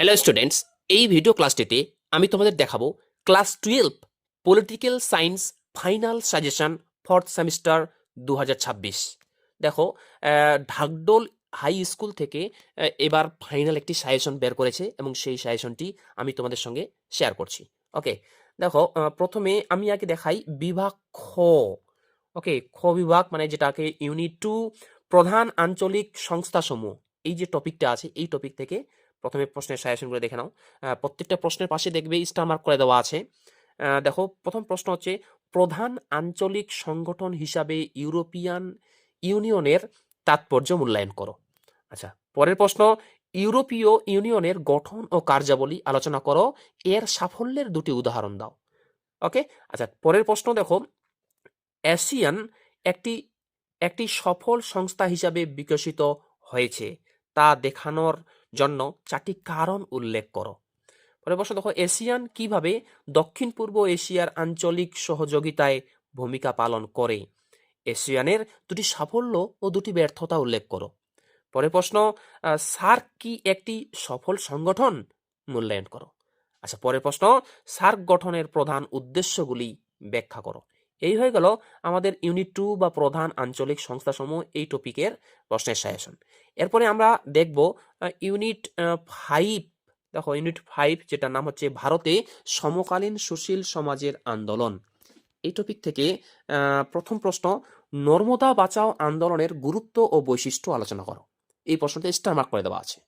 Hello students, এই video ক্লাসটিতে আমি তোমাদের দেখাবো class 12 political science final suggestion fourth semester 2026। দেখো, ঢাকডোল হাই স্কুল থেকে এবার ফাইনাল একটি সাজেশন বের করেছে এবং সেই সাজেশনটি আমি তোমাদের সঙ্গে শেয়ার করছি। ওকে, দেখো, প্রথমে আমি আগে দেখাই বিভাগ খ। ওকে, খ বিভাগ মানে যেটাকে ইউনিট 2 প্রধান আঞ্চলিক সংস্থাসমূহ, এই যে টপিকটা আছে এই টপিক থেকে প্রথমে প্রশ্নের সাজেশনগুলো দেখে নাও। প্রত্যেকটা প্রশ্নের পাশে দেখবে স্টার মার্ক করে দেওয়া আছে। দেখো, প্রথম প্রশ্ন হচ্ছে প্রধান আঞ্চলিক সংগঠন হিসাবে ইউরোপিয়ান ইউনিয়নের তাৎপর্য মূল্যায়ন করো। আচ্ছা, পরের প্রশ্ন ইউরোপীয় ইউনিয়নের গঠন ও কার্যাবলী আলোচনা করো, এর সাফল্যের দুটি উদাহরণ দাও। ওকে, আচ্ছা, পরের প্রশ্ন দেখো এশিয়ান একটি একটি সফল সংস্থা হিসাবে বিকশিত হয়েছে তা দেখানোর জন্য চারটি কারণ উল্লেখ করো। পরের প্রশ্ন দেখো এশিয়ান কিভাবে দক্ষিণ পূর্ব এশিয়ার আঞ্চলিক সহযোগিতায় ভূমিকা পালন করে, এশিয়ানের দুটি সাফল্য ও দুটি ব্যর্থতা উল্লেখ করো। পরের প্রশ্ন সার্ক কি একটি সফল সংগঠন, মূল্যায়ন করো। আচ্ছা, পরের প্রশ্ন সার্ক গঠনের প্রধান উদ্দেশ্যগুলি ব্যাখ্যা করো। এই হয়ে গেল আমাদের ইউনিট 2 বা প্রধান আঞ্চলিক সংস্থাসমূহ এই টপিকের প্রশ্নের সাজেশন। এরপরে আমরা দেখব ইউনিট 5। দেখো, ইউনিট 5 যেটার নাম হচ্ছে ভারতে সমকালীন সুশীল সমাজের আন্দোলন, এই টপিক থেকে প্রথম প্রশ্ন নর্মদা বাঁচাও আন্দোলনের গুরুত্ব ও বৈশিষ্ট্য আলোচনা করো। এই প্রশ্নটা স্টার মার্ক করে দেওয়া আছে।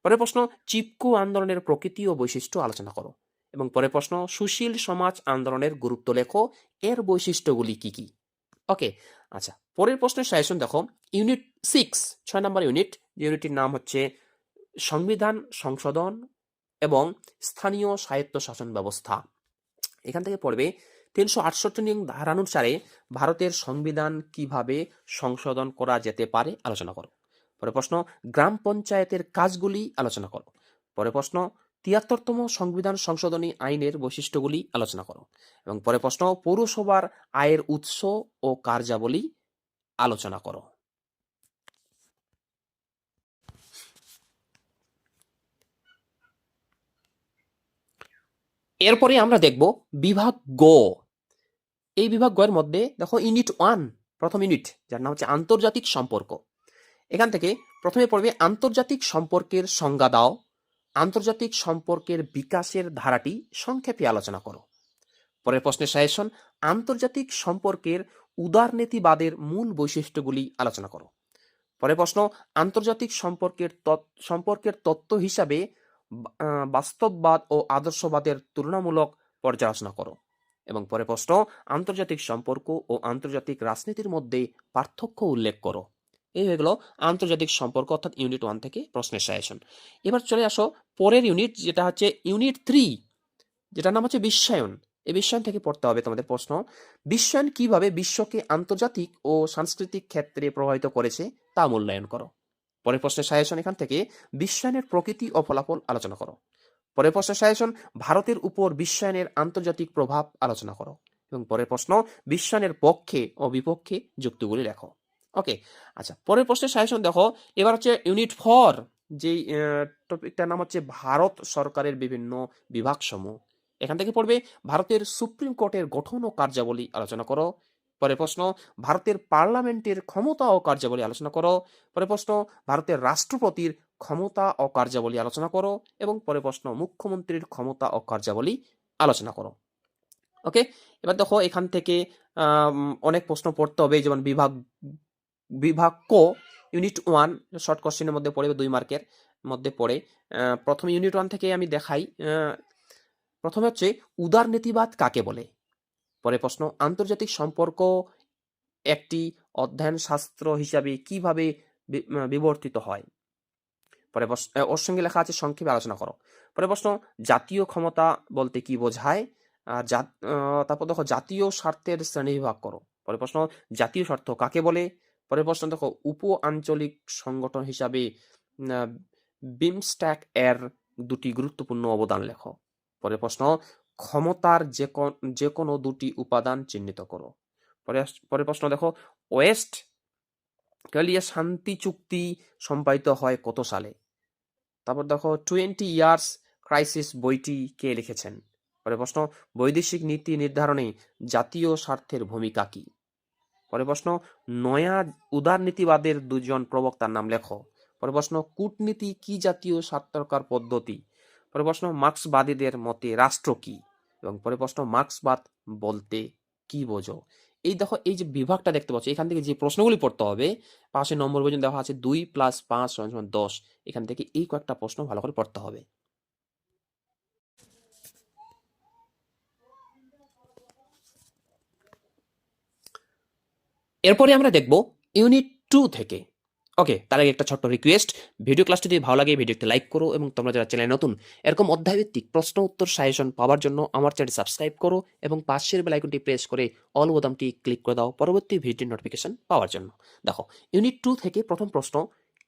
পরের প্রশ্ন চিপকো আন্দোলনের প্রকৃতি ও বৈশিষ্ট্য আলোচনা করো। এবং পরের প্রশ্ন সুশীল সমাজ আন্দোলনের গুরুত্ব লেখো, এর বৈশিষ্ট্যগুলি কি কি। ওকে, আচ্ছা, পরের প্রশ্নের সাজেশন দেখো ইউনিট 6 6 নম্বর ইউনিট, যে ইউনিটটির নাম হচ্ছে সংবিধান সংশোধন এবং স্থানীয় স্বায়ত্তশাসন ব্যবস্থা। এখান থেকে পড়বে 368 নং ধারানুসারে ভারতের সংবিধান কিভাবে সংশোধন করা যেতে পারে আলোচনা করো। পরে প্রশ্ন গ্রাম পঞ্চায়েতের কাজগুলি আলোচনা করো। পরে প্রশ্ন 73তম সংবিধান সংশোধনী আইনের বৈশিষ্ট্যগুলি আলোচনা করো। এবং পরে প্রশ্ন পৌরসভার আয়ের উৎস ও কার্যাবলী আলোচনা করো। এরপরে আমরা দেখব বিভাগ গ। এই বিভাগ গ এর মধ্যে দেখো ইউনিট 1 প্রথম ইউনিট, যার নাম হচ্ছে আন্তর্জাতিক সম্পর্ক। এখান থেকে প্রথমে পড়বে আন্তর্জাতিক সম্পর্কের সংজ্ঞা দাও, আন্তর্জাতিক সম্পর্কের বিকাশের ধারাটি সংক্ষেপে আলোচনা করো। পরের প্রশ্নের সাজেশন আন্তর্জাতিক সম্পর্কের উদারনীতিবাদের মূল বৈশিষ্ট্যগুলি আলোচনা করো। পরের প্রশ্ন আন্তর্জাতিক সম্পর্কের তত্ত্ব হিসাবে বাস্তববাদ ও আদর্শবাদের তুলনামূলক পর্যালোচনা করো। এবং পরের প্রশ্ন আন্তর্জাতিক সম্পর্ক ও আন্তর্জাতিক রাজনীতির মধ্যে পার্থক্য উল্লেখ করো। এই হয়ে গেল আন্তর্জাতিক সম্পর্ক অর্থাৎ ইউনিট 1 থেকে প্রশ্নের সাজেশন। এবার চলে আসো পরের ইউনিট, যেটা হচ্ছে ইউনিট 3, যেটার নাম হচ্ছে বিশ্বায়ন। এই বিশ্বায়ন থেকে পড়তে হবে তোমাদের প্রশ্ন বিশ্বায়ন কিভাবে বিশ্বকে আন্তর্জাতিক ও সাংস্কৃতিক ক্ষেত্রে প্রভাবিত করেছে তা মূল্যায়ন করো। পরের প্রশ্নের সাজেশন এখান থেকে বিশ্বায়নের প্রকৃতি ও ফলাফল আলোচনা করো। পরের প্রশ্নের সাজেশন ভারতের উপর বিশ্বায়নের আন্তর্জাতিক প্রভাব আলোচনা করো। এবং পরের প্রশ্ন বিশ্বায়নের পক্ষে ও বিপক্ষে যুক্তিগুলি লেখো। ওকে, আচ্ছা, পরের প্রশ্নের সাজেশন দেখো এবার হচ্ছে ইউনিট 4, যেই টপিকটার নাম হচ্ছে ভারত সরকারের বিভিন্ন বিভাগসমূহ। এখান থেকে পড়বে ভারতের সুপ্রিম কোর্টের গঠন ও কার্যাবলী আলোচনা করো। পরের প্রশ্ন ভারতের পার্লামেন্টের ক্ষমতা ও কার্যাবলী আলোচনা করো। পরের প্রশ্ন ভারতের রাষ্ট্রপতির ক্ষমতা ও কার্যাবলী আলোচনা করো। এবং পরের প্রশ্ন মুখ্যমন্ত্রীর ক্ষমতা ও কার্যাবলী আলোচনা করো। ওকে, এবার দেখো এখান থেকে অনেক প্রশ্ন পড়তে হবে, যেমন বিভাগ ক ইউনিট 1 শর্ট কোশ্চেনের মধ্যে পড়ে 2 মার্কের মধ্যে পড়ে। প্রথম ইউনিট 1 থেকে আমি দেখাই। প্রথমে হচ্ছে উদারনীতিবাদ কাকে বলে। পরে প্রশ্ন আন্তর্জাতিক সম্পর্ক একটি অধ্যয়ন শাস্ত্র হিসাবে কিভাবে বিবর্তিত হয়। পরে ওর সঙ্গে লেখা আছে সংক্ষেপে আলোচনা করো। পরে প্রশ্ন জাতীয় ক্ষমতা বলতে কি বোঝায়। তারপর দেখো জাতীয় স্বার্থের শ্রেণীবিভাগ করো। পরে প্রশ্ন জাতীয় স্বার্থ কাকে বলে। পরে প্রশ্ন দেখো উপ আঞ্চলিক সংগঠন হিসাবে বিমস্ট্যাক এর দুটি গুরুত্বপূর্ণ অবদান লেখো। পরে প্রশ্ন ক্ষমতার যে কোনো দুটি উপাদান চিহ্নিত করো। পরে প্রশ্ন দেখো ওয়েস্ট কালিয়া শান্তি চুক্তি সম্পাদিত হয় কত সালে। তারপর দেখো 20 ইয়ার্স ক্রাইসিস বইটি কে লিখেছেন? পরে প্রশ্ন, বৈদেশিক নীতি নির্ধারণে জাতীয় স্বার্থের ভূমিকা কি? পরে প্রশ্ন, নয়া উদারনীতিবাদের দুজন প্রবক্তার নাম লেখো। পরে প্রশ্ন, কূটনীতি কি জাতীয় স্বার্থকার পদ্ধতি? পরে প্রশ্ন, মার্ক্সবাদীদের মতে রাষ্ট্র কি? এবং পরে প্রশ্ন, মার্ক্সবাদ বলতে কি বোঝো? এই দেখো, এই যে বিভাগটা দেখতে পাচ্ছ, এখান থেকে যে প্রশ্নগুলি পড়তে হবে, পাশে নম্বর পর্যন্ত দেওয়া আছে 2 + 5 = 10। এখান থেকে এই কয়েকটা প্রশ্ন ভালো করে পড়তে হবে। এরপরে আমরা দেখব ইউনিট 2 থেকে। ওকে, তার আগে একটা ছোট্ট রিকোয়েস্ট, ভিডিও ক্লাসটি যদি ভালো লাগে ভিডিওতে লাইক করো, এবং তোমরা যারা চ্যানেলে নতুন এরকম অধ্যায়ভিত্তিক প্রশ্ন উত্তর সাজেশন পাওয়ার জন্য আমার চ্যানেলটি সাবস্ক্রাইব করো এবং পাশের বেল আইকনটি প্রেস করে অল বোতামটি ক্লিক করে দাও পরবর্তী ভিডিও নোটিফিকেশন পাওয়ার জন্য। দেখো, ইউনিট 2 থেকে প্রথম প্রশ্ন,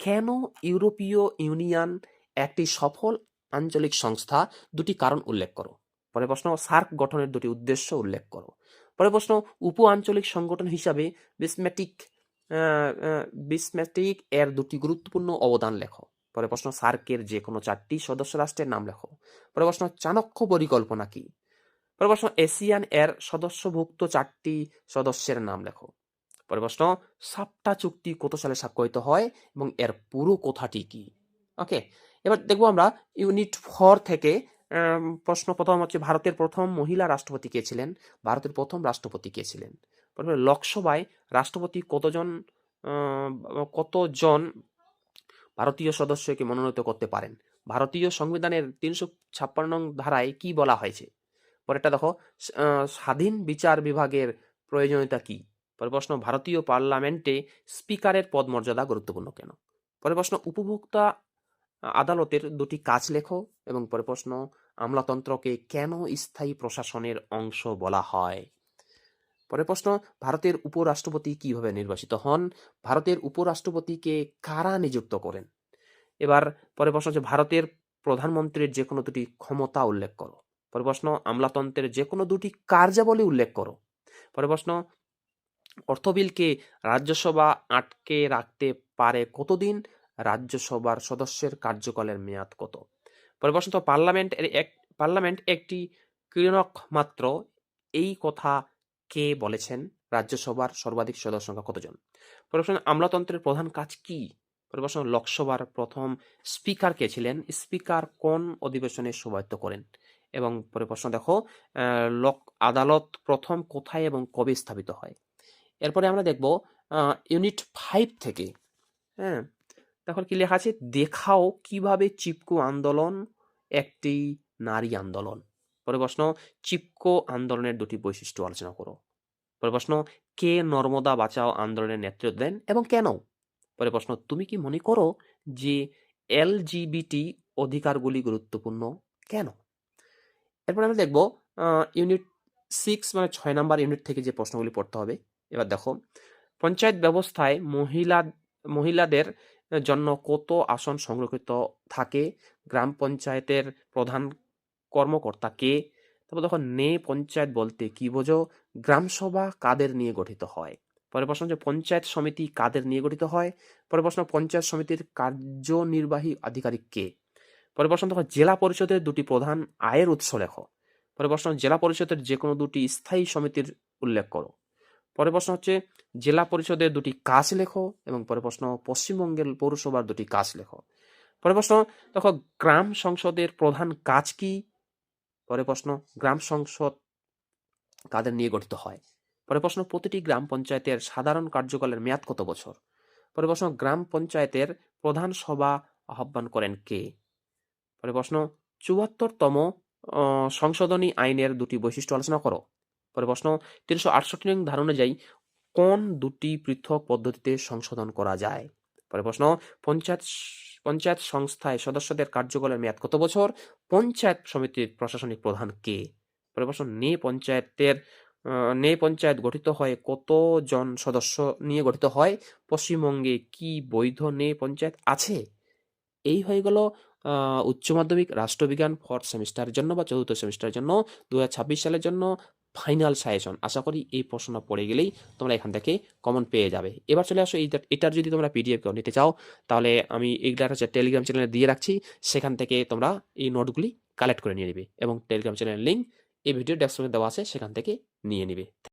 কেন ইউরোপীয় ইউনিয়ন একটি সফল আঞ্চলিক সংস্থা? দুটি কারণ উল্লেখ করো। পরে প্রশ্ন, সার্ক গঠনের দুটি উদ্দেশ্য উল্লেখ করো। পরে প্রশ্ন, উপ আঞ্চলিক সংগঠন হিসাবে বিসমেটিক বিসমেটিক এর দুটি গুরুত্বপূর্ণ অবদান লেখো। পরে প্রশ্ন, সার্কের যে কোনো 4টি সদস্য রাষ্ট্রের নাম লেখো। পরে প্রশ্ন, চাণক্য পরিকল্পনা কি? পরে প্রশ্ন, এশিয়ান এর সদস্যভুক্ত 4টি সদস্যের নাম লেখো। পরে প্রশ্ন, সাপটা চুক্তি কত সালে স্বাক্ষরিত হয় এবং এর পুরো কথাটি কি? ওকে, এবার দেখবো আমরা ইউনিট 4 থেকে প্রশ্ন প্রথম হচ্ছে, ভারতের প্রথম মহিলা রাষ্ট্রপতি কে ছিলেন? ভারতের প্রথম রাষ্ট্রপতি কে ছিলেন? তারপরে লোকসভায় রাষ্ট্রপতি কতজন ভারতীয় সদস্যকে মনোনীত করতে পারেন? ভারতীয় সংবিধানের 356 নং ধারায় কি বলা হয়েছে? পরেরটা দেখো, স্বাধীন বিচার বিভাগের প্রয়োজনীয়তা কি? পরে প্রশ্ন, ভারতীয় পার্লামেন্টে স্পিকারের পদ মর্যাদা গুরুত্বপূর্ণ কেন? পরে প্রশ্ন, উপভোক্তা আদালতের দুটি কাজ লেখো। এবং পরে প্রশ্ন, আমলাতন্ত্রকে কেন স্থায়ী প্রশাসনের অংশ বলা হয়? পরে প্রশ্ন, ভারতের উপরাষ্ট্রপতি কিভাবে নির্বাচিত হন? ভারতের উপরাষ্ট্রপতিকে কারা নিযুক্ত করেন? এবার পরে প্রশ্ন হচ্ছে, ভারতের প্রধানমন্ত্রীর যে কোনো দুটি ক্ষমতা উল্লেখ করো। পরে প্রশ্ন, আমলাতন্ত্রের যে কোনো দুটি কার্যাবলী উল্লেখ করো। পরে প্রশ্ন, অর্থবিলকে রাজ্যসভা আটকে রাখতে পারে কতদিন? রাজ্যসভার সদস্যের কার্যকালের মেয়াদ কত? পরে প্রশ্ন, পার্লামেন্ট একটি ক্রীড়ক মাত্র, এই কথা কে বলেছেন? রাজ্যসভার সর্বাধিক সদস্য সংখ্যা কতজন? পরে প্রশ্ন, আমলাতন্ত্রের প্রধান কাজ কি? পরে প্রশ্ন, লোকসভার প্রথম স্পিকার কে ছিলেন? স্পিকার কোন অধিবেশনে সভাপতিত্ব করেন? এবং পরে প্রশ্ন দেখো, লোক আদালত প্রথম কোথায় এবং কবে স্থাপিত হয়? এরপরে আমরা দেখব ইউনিট 5 থেকে। হ্যাঁ, তখন কি লেখা আছে, দেখাও কিভাবে চিপকো আন্দোলন একটি নারী আন্দোলন। পরে প্রশ্ন, চিপকো আন্দোলনের দুটি বৈশিষ্ট্য আলোচনা করো। পরে প্রশ্ন, কে নর্মদা বাঁচাও আন্দোলনের নেতৃত্ব দেন এবং কেন? পরে প্রশ্ন, তুমি কি মনে করো যে এলজিবিটি অধিকারগুলি গুরুত্বপূর্ণ, কেন? এরপর আমরা দেখব ইউনিট 6 মানে 6 নাম্বার ইউনিট থেকে যে প্রশ্নগুলি পড়তে হবে। এবার দেখো, পঞ্চায়েত ব্যবস্থায় মহিলাদের জন্য কত আসন সংরক্ষিত থাকে? গ্রাম পঞ্চায়েতের প্রধান কর্মকর্তা কে? তারপর দেখো, পঞ্চায়েত বলতে কি বোঝো? গ্রামসভা কাদের নিয়ে গঠিত হয়? পরের প্রশ্ন হচ্ছে, পঞ্চায়েত সমিতি কাদের নিয়ে গঠিত হয়? পরের প্রশ্ন, পঞ্চায়েত সমিতির কার্যনির্বাহী আধিকারিক কে? পরের প্রশ্ন দেখো, জেলা পরিষদের দুটি প্রধান আয়ের উৎস লেখো। পরের প্রশ্ন, জেলা পরিষদের যে কোনো দুটি স্থায়ী সমিতির উল্লেখ করো। পরের প্রশ্ন হচ্ছে, জেলা পরিষদের দুটি কাজ লেখো। এবং পরের প্রশ্ন, পশ্চিমবঙ্গের পৌরসভার দুটি কাজ লেখো। পরের প্রশ্ন দেখো, গ্রাম সংসদের প্রধান কাজ কি? পরের প্রশ্ন, গ্রাম সংসদ কাদের নিয়ে গঠিত হয়? পরের প্রশ্ন, প্রতিটি গ্রাম পঞ্চায়েতের সাধারণ কার্যকালের মেয়াদ কত বছর? পরের প্রশ্ন, গ্রাম পঞ্চায়েতের প্রধান সভা আহ্বান করেন কে? পরের প্রশ্ন, ৭৪তম সংশোধনী আইনের দুটি বৈশিষ্ট্য আলোচনা করো। পরের প্রশ্ন, ৩৬৮ নং ধারা অনুযায়ী কোন দুটি পৃথক পদ্ধতিতে সংশোধন করা যায়? পরের প্রশ্ন, পঞ্চায়েত সংস্থায় সদস্যদের কার্যকালের মেয়াদ কত বছর? পঞ্চায়েত সমিতির প্রশাসনিক প্রধান কে? পরের প্রশ্ন, পঞ্চায়েত গঠিত হয় কতজন সদস্য নিয়ে গঠিত হয়? পশ্চিমবঙ্গে কি বৈধ পঞ্চায়েত আছে? এই হয়ে গেল উচ্চ মাধ্যমিক রাষ্ট্রবিজ্ঞান 4th সেমিস্টারের জন্য বা 4th সেমিস্টারের জন্য 2026 সালের জন্য ফাইনাল সাজেশন। আশা করি এই প্রশ্নটা পড়ে গেলেই তোমরা এখান থেকে কমন পেয়ে যাবে। এবার চলে আসো এটার যদি তোমরা পিডিএফ কেউ নিতে চাও তাহলে আমি এইটা হচ্ছে টেলিগ্রাম চ্যানেলে দিয়ে রাখছি, সেখান থেকে তোমরা এই নোটগুলি কালেক্ট করে নিয়ে নিবে এবং টেলিগ্রাম চ্যানেলের লিঙ্ক এই ভিডিও ডেসক্রিপশনে দেওয়া আছে, সেখান থেকে নিয়ে নিবে।